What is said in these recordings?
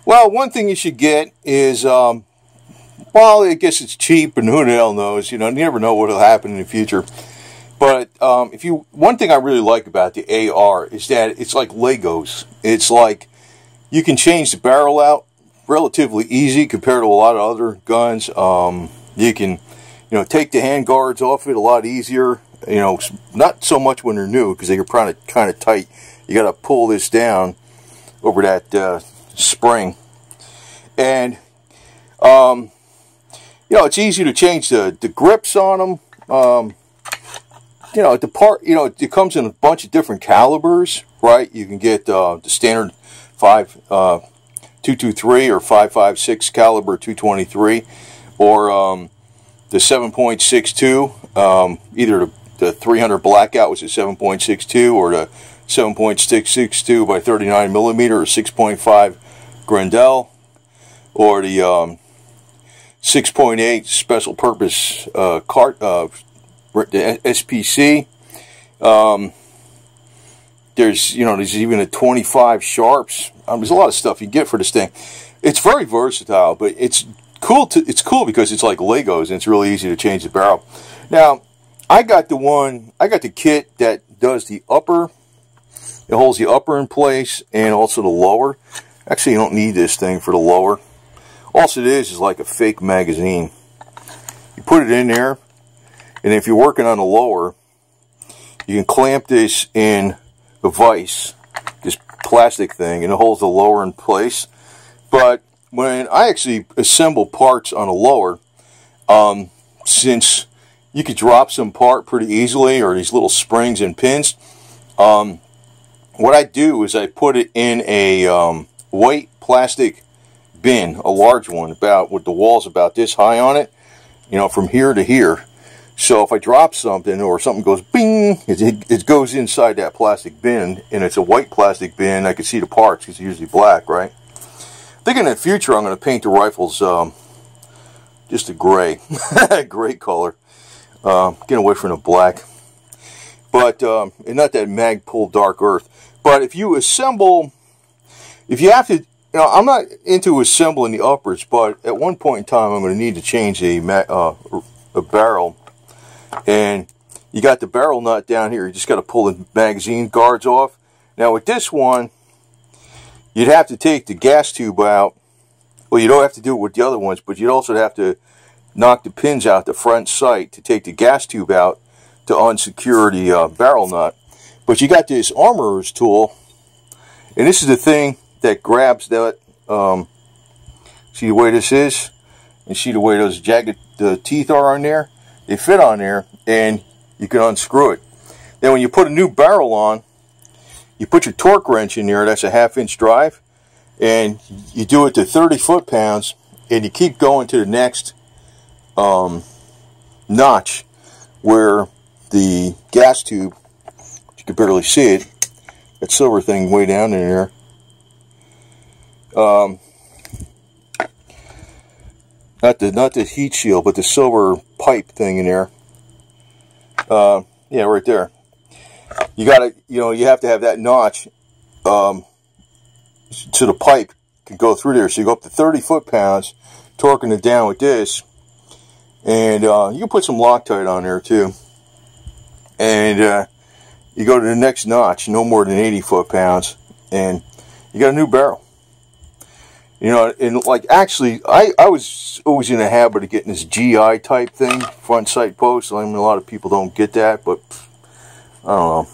Well, one thing you should get is, well, I guess it's cheap, and who the hell knows? You never know what will happen in the future. But one thing I really like about the AR is that it's like Legos. It's like you can change the barrel out relatively easy compared to a lot of other guns. You can, take the hand guards off it a lot easier. Not so much when they're new because they're kind of tight. You got to pull this down over that spring, and it's easy to change the grips on them. It comes in a bunch of different calibers, right? You can get the standard 223 or 5.56 caliber 223, or the 7.62, either the 300 blackout, which is 7.62, or the 7.662 by 39 millimeter, or 6.5 Grendel, or the 6.8 special purpose the SPC. There's even a 25 sharps. There's a lot of stuff you get for this thing. It's very versatile, but it's cool because it's like Legos and it's really easy to change the barrel. Now, I got the kit that does the upper. It holds the upper in place and also the lower. Actually, you don't need this thing for the lower. All it is like a fake magazine. You put it in there, and if you're working on the lower, you can clamp this in a vise, this plastic thing, and it holds the lower in place. But when I actually assemble parts on a lower, since you could drop some part pretty easily, or these little springs and pins, what I do is I put it in a white plastic bin, a large one, with the walls about this high on it, from here to here. So if I drop something or something goes bing, it goes inside that plastic bin, and it's a white plastic bin. I can see the parts because it's usually black, right? I think in the future I'm going to paint the rifles just a gray, gray color. Get away from the black. But, and not that Magpul Dark Earth. But if you assemble, if you have to, I'm not into assembling the uppers, but at one point in time I'm going to need to change a barrel. And you got the barrel nut down here. You just got to pull the magazine guards off. Now with this one, you'd have to take the gas tube out. Well, you don't have to do it with the other ones, but you'd also have to knock the pins out the front sight to take the gas tube out to unsecure the barrel nut. But you got this armorer's tool, and this is the thing that grabs that. See the way this is, and see the way those jagged teeth are on there. They fit on there, and you can unscrew it. Then when you put a new barrel on, you put your torque wrench in there. That's a 1/2 inch drive, and you do it to 30 foot-pounds, and you keep going to the next notch where the gas tube, you can barely see it, that silver thing way down in there, not the heat shield, but the silver pipe thing in there. Yeah, right there. You gotta, you have to have that notch so the pipe can go through there. So you go up to 30 foot-pounds, torquing it down with this, and you can put some Loctite on there too. And you go to the next notch, no more than 80 foot-pounds, and you got a new barrel. And like, actually, I was always in the habit of getting this GI type thing, front sight post. I mean, a lot of people don't get that, but I don't know.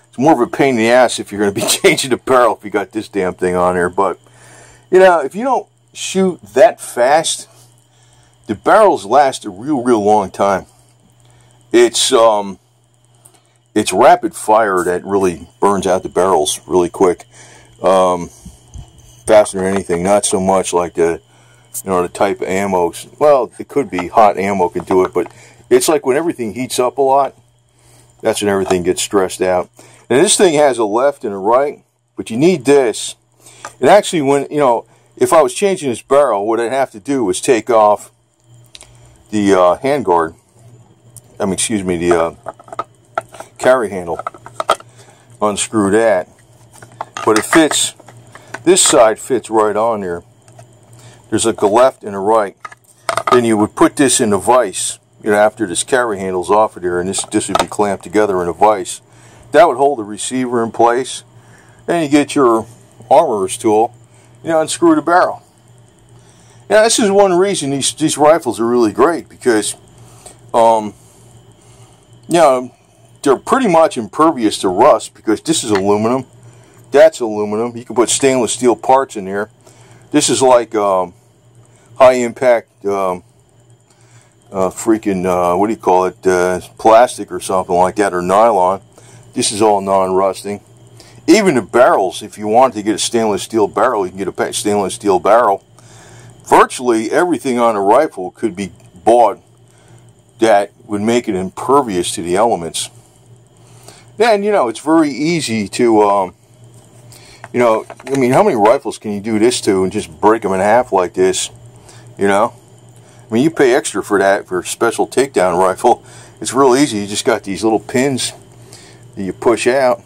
It's more of a pain in the ass if you're going to be changing the barrel if you got this damn thing on there. But, if you don't shoot that fast, the barrels last a real long time. It's rapid fire that really burns out the barrels really quick. Faster than anything, not so much like the type of ammo. Well, it could be hot ammo could do it, but it's like when everything heats up a lot, that's when everything gets stressed out. And this thing has a left and a right, but you need this. And actually, when if I was changing this barrel, what I'd have to do is take off the handguard. Excuse me, the carry handle. Unscrew that, but it fits This side fits right on there. There's like a left and a right. Then you would put this in a vise, you know, after this carry handle's off of there, and this would be clamped together in a vise. That would hold the receiver in place. Then you get your armorer's tool, you know, unscrew the barrel. Now, this is one reason these rifles are really great, because, you know, they're pretty much impervious to rust, because this is aluminum, that's aluminum. You can put stainless steel parts in there. This is like high impact, what do you call it, plastic or something like that, or nylon. This is all non-rusting. Even the barrels, if you wanted to get a stainless steel barrel, you can get a stainless steel barrel. Virtually everything on a rifle could be bought that would make it impervious to the elements. Then, you know, it's very easy to, you know, I mean, how many rifles can you do this to and just break them in half like this, you know? I mean, you pay extra for that for a special takedown rifle. It's real easy. You just got these little pins that you push out,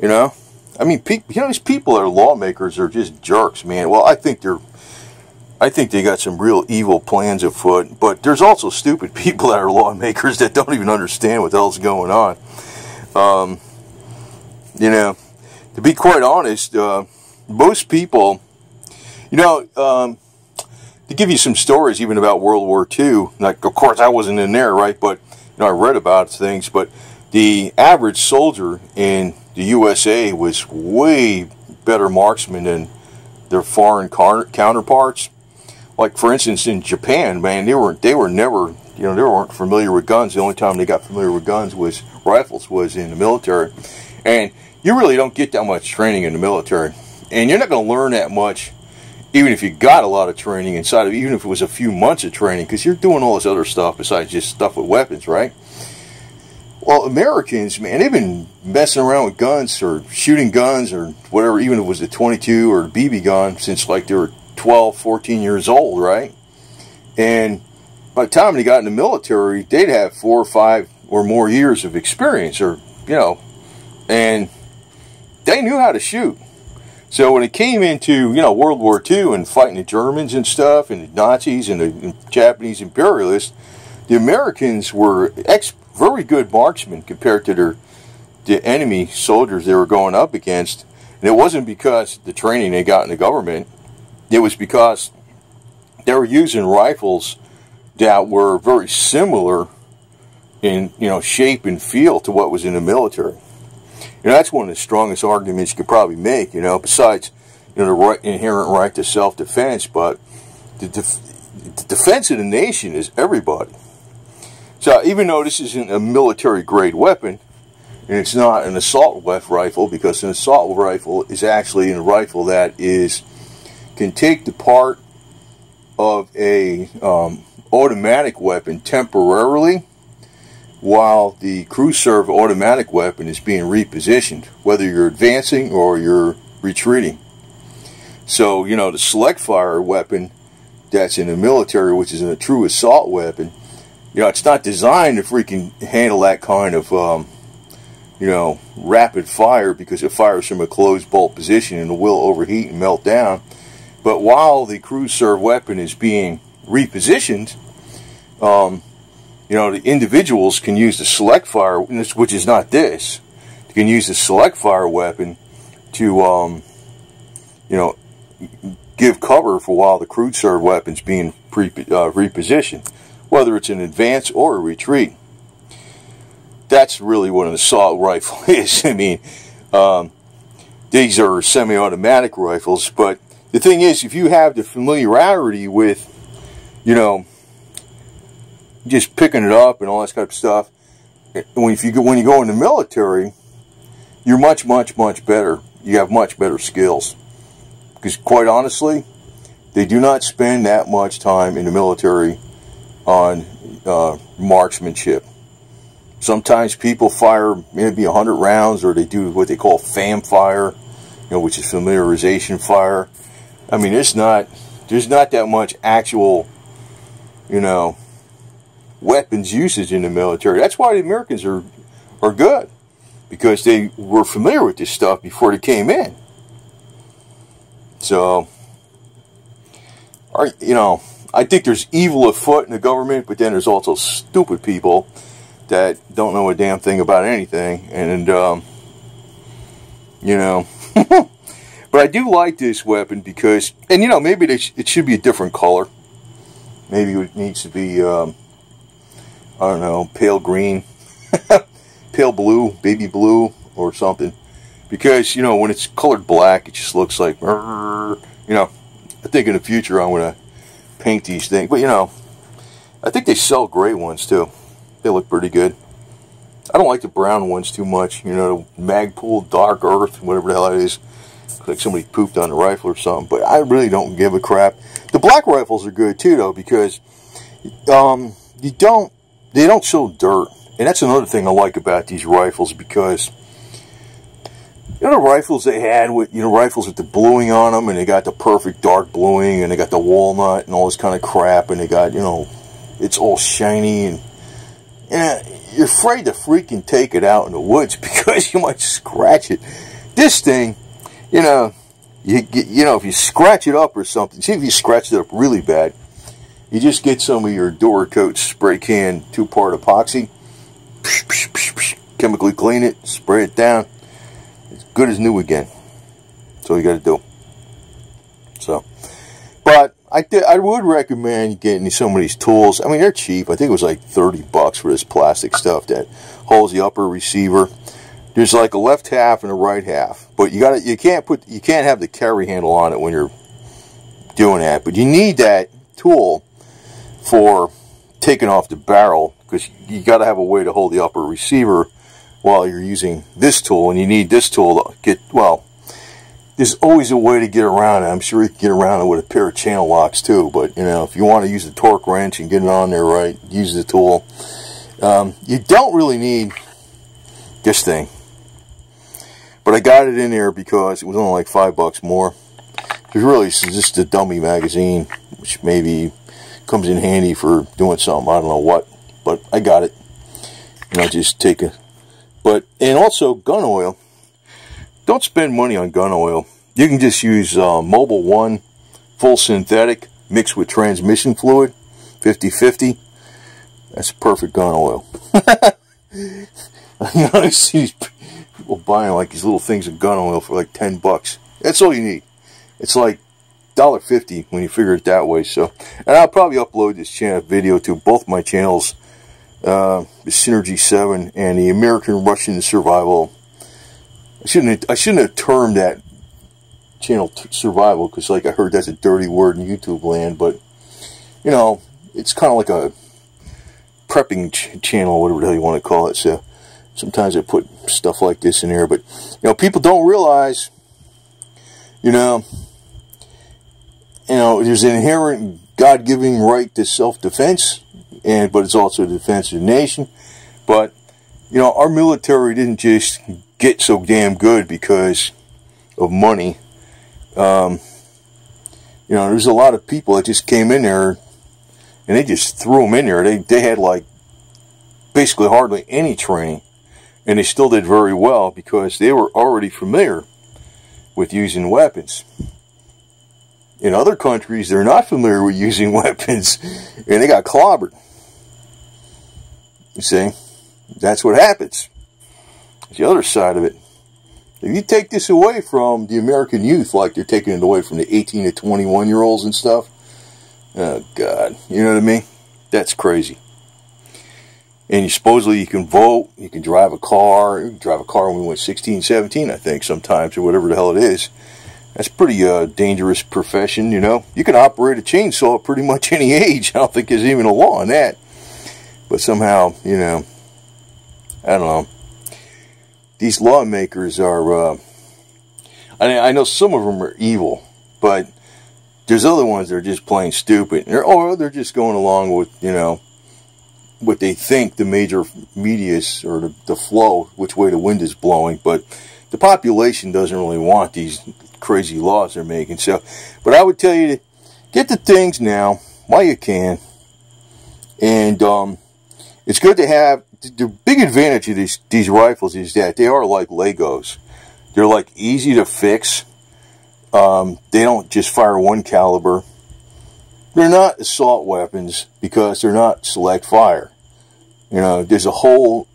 you know? I mean, you know, these people that are lawmakers are just jerks, man. Well, I think they got some real evil plans afoot, but there's also stupid people that are lawmakers that don't even understand what the hell's going on. You know, to be quite honest, most people, you know, to give you some stories even about World War II, like, of course I wasn't in there, right, but, you know, I read about things, but the average soldier in the USA was way better marksman than their foreign counterparts. Like, for instance, in Japan, man, they were never, you know, they weren't familiar with guns. The only time they got familiar with guns was rifles, was in the military. And you really don't get that much training in the military. And you're not going to learn that much, even if you got a lot of training inside of it, even if it was a few months of training, because you're doing all this other stuff besides just stuff with weapons, right? Well, Americans, man, they've been messing around with guns or shooting guns or whatever, even if it was a 22 or a BB gun, since like they were 12, 14 years old, right? And by the time they got in the military, they'd have 4 or 5 or more years of experience, or, you know, and they knew how to shoot. So when it came into, you know, World War II and fighting the Germans and stuff, and the Nazis and the Japanese imperialists, the Americans were very good marksmen compared to the enemy soldiers they were going up against. And it wasn't because the training they got in the government. It was because they were using rifles that were very similar in, you know, shape and feel to what was in the military. You know, that's one of the strongest arguments you could probably make, you know, besides, you know, the inherent right to self-defense. But the defense of the nation is everybody. So even though this isn't a military-grade weapon, and it's not an assault rifle, because an assault rifle is actually a rifle that can take the part of a automatic weapon temporarily, while the crew serve automatic weapon is being repositioned, whether you're advancing or you're retreating. So, you know, the select fire weapon that's in the military, which is a true assault weapon, you know, it's not designed to freaking handle that kind of, you know, rapid fire, because it fires from a closed bolt position and it will overheat and melt down. But while the crew serve weapon is being repositioned, you know, the individuals can use the select fire, which is not this. You can use the select fire weapon to, you know, give cover for while the crew serve weapon's being repositioned, whether it's an advance or a retreat. That's really what an assault rifle is. I mean, these are semi-automatic rifles, but the thing is, if you have the familiarity with, you know, just picking it up and all that kind of stuff, when you go in the military, you're much better. You have much better skills. Because quite honestly, they do not spend that much time in the military on marksmanship. Sometimes people fire maybe 100 rounds, or they do what they call FAM fire, you know, which is familiarization fire. I mean, there's not that much actual, you know, weapons usage in the military. That's why the Americans are good, because they were familiar with this stuff before they came in. So, you know, I think there's evil afoot in the government, but then there's also stupid people that don't know a damn thing about anything. And, you know, but I do like this weapon because, and you know, maybe it should be a different color. Maybe it needs to be, I don't know, pale green, pale blue, baby blue, or something. Because, you know, when it's colored black, it just looks like, you know, I think in the future I'm going to paint these things. But, you know, I think they sell gray ones, too. They look pretty good. I don't like the brown ones too much. You know, Magpul, Dark Earth, whatever the hell it is. Looks like somebody pooped on the rifle or something. But I really don't give a crap. The black rifles are good, too, though, because they don't show dirt. And that's another thing I like about these rifles, because you know the rifles they had with, you know, rifles with the bluing on them, and they got the perfect dark bluing, and they got the walnut and all this kind of crap, and they got, you know, it's all shiny, and you're afraid to freaking take it out in the woods because you might scratch it. This thing, you know, you know, if you scratch it up or something, see if you scratch it up really bad, you just get some of your Duracoat spray can 2-part epoxy, chemically clean it, spray it down. It's good as new again. That's all you got to do. So, but I would recommend getting some of these tools. I mean, they're cheap. I think it was like $30 for this plastic stuff that holds the upper receiver. There's like a left half and a right half, but you can't have the carry handle on it when you're doing that. But you need that tool for taking off the barrel, because you got to have a way to hold the upper receiver while you're using this tool, and you need this tool to get, well, there's always a way to get around it. I'm sure you can get around it with a pair of channel locks too, but you know, if you want to use the torque wrench and get it on there right, use the tool. You don't really need this thing, but I got it in there because it was only like $5 more. Because really, it's just a dummy magazine, which maybe comes in handy for doing something, I don't know what, but I got it. And I just take a, and also gun oil. Don't spend money on gun oil. You can just use Mobil 1 full synthetic mixed with transmission fluid, 50-50. That's perfect gun oil. I see these people buying like these little things of gun oil for like $10. That's all you need. It's like $1.50 when you figure it that way. So, and I'll probably upload this channel video to both my channels, the Synergy 7 and the American Russian Survival. I shouldn't have termed that channel survival, because like I heard that's a dirty word in YouTube land, but you know, it's kind of like a prepping channel, whatever the hell you want to call it. So sometimes I put stuff like this in there, but you know, people don't realize, you know, there's an inherent God-giving right to self-defense, but it's also the defense of the nation. But you know, our military didn't just get so damn good because of money. You know, there's a lot of people that just came in there and they just threw them in there. They had like basically hardly any training, and they still did very well because they were already familiar with using weapons. In other countries, they're not familiar with using weapons, and they got clobbered. You see, that's what happens. It's the other side of it. If you take this away from the American youth, like they're taking it away from the 18 to 21-year-olds and stuff, oh God, you know what I mean? That's crazy. And supposedly you can vote, you can drive a car. You can drive a car when we went 16, 17, I think, sometimes, or whatever the hell it is. That's a pretty dangerous profession, you know. You can operate a chainsaw at pretty much any age. I don't think there's even a law on that. But somehow, you know, I don't know. These lawmakers are, I know some of them are evil, but there's other ones that are just plain stupid. Or they're just going along with, you know, what they think the major media is, or the flow, which way the wind is blowing. But the population doesn't really want these crazy laws they're making. So, but I would tell you to get the things now while you can. And it's good to have. The big advantage of these rifles is that they are like Legos. They're like easy to fix. They don't just fire one caliber. They're not assault weapons because they're not select fire. You know, there's a whole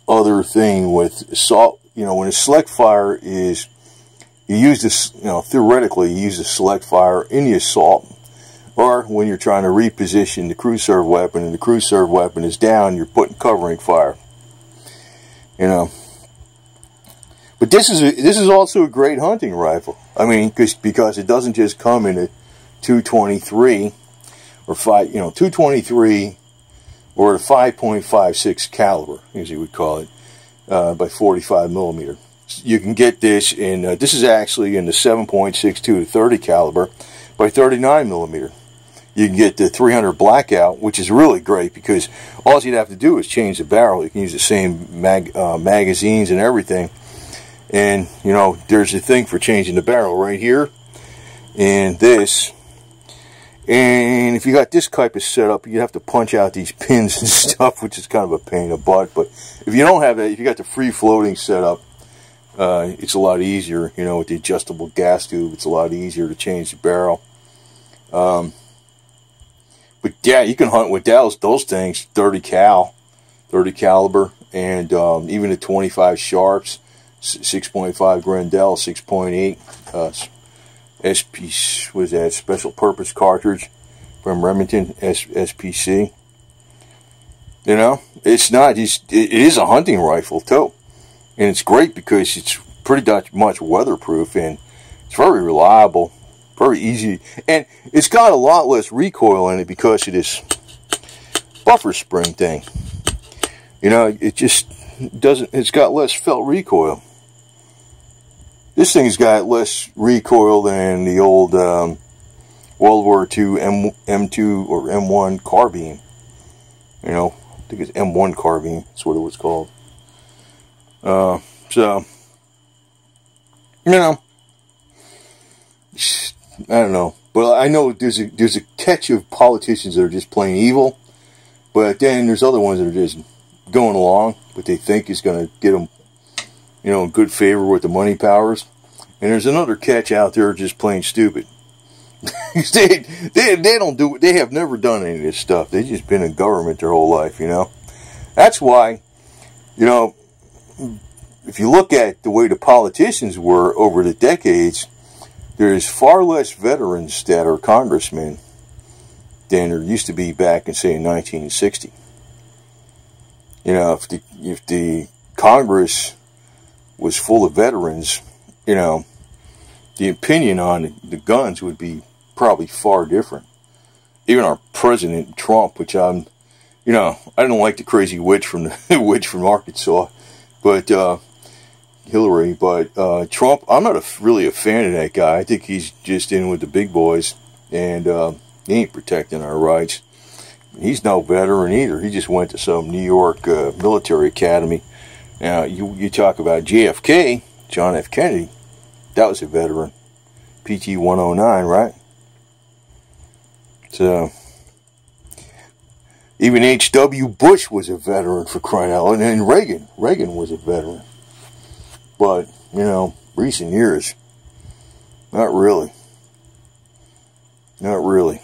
other thing with assault. You know, when a select fire is, you use this, you know, theoretically, you use a select fire in the assault, or when you're trying to reposition the crew serve weapon and the crew serve weapon is down, you're putting covering fire. You know, but this is also a great hunting rifle. I mean, because it doesn't just come in a 223 or 223 or a 5.56 caliber, as you would call it, by 45 millimeter. You can get this in. This is actually in the 7.62 to 30 caliber by 39 millimeter. You can get the 300 Blackout, which is really great because all you'd have to do is change the barrel. You can use the same magazines and everything. And, you know, there's a thing for changing the barrel right here and this. And if you got this type of setup, you have to punch out these pins and stuff, which is kind of a pain in the butt. But if you don't have that, if you got the free floating setup, it's a lot easier. You know, with the adjustable gas tube, it's a lot easier to change the barrel. But yeah, you can hunt with those things, 30 caliber, and even the 25 Sharps, 6.5 Grendel, 6.8 SP, what is that, special purpose cartridge from Remington, SPC. You know, it's not, it is a hunting rifle too. And it's great because it's pretty much weatherproof and it's very reliable. Very easy, and it's got a lot less recoil in it because of this buffer spring thing. You know, it just doesn't, it's got less felt recoil. This thing's got less recoil than the old World War II M2 or M1 carbine. You know, I think it's M1 carbine, that's what it was called. So, you know, I don't know, but I know there's a catch of politicians that are just plain evil, but then there's other ones that are just going along, what they think is going to get them, you know, in good favor with the money powers, and there's another catch out there just plain stupid. they don't do, they have never done any of this stuff. They've just been in government their whole life, you know. That's why, you know, if you look at the way the politicians were over the decades, there's far less veterans that are congressmen than there used to be back in, say, 1960. You know, if the Congress was full of veterans, you know, the opinion on the guns would be probably far different. Even our president, Trump, which I'm, you know, I don't like the crazy witch from Arkansas, but Hillary, but Trump, I'm not really a fan of that guy. I think he's just in with the big boys, and he ain't protecting our rights. He's no veteran either. He just went to some New York military academy. Now, you talk about JFK, John F. Kennedy, that was a veteran. PT 109, right? So, even H.W. Bush was a veteran, for crying out loud, and Reagan was a veteran. But, you know, recent years, not really. Not really.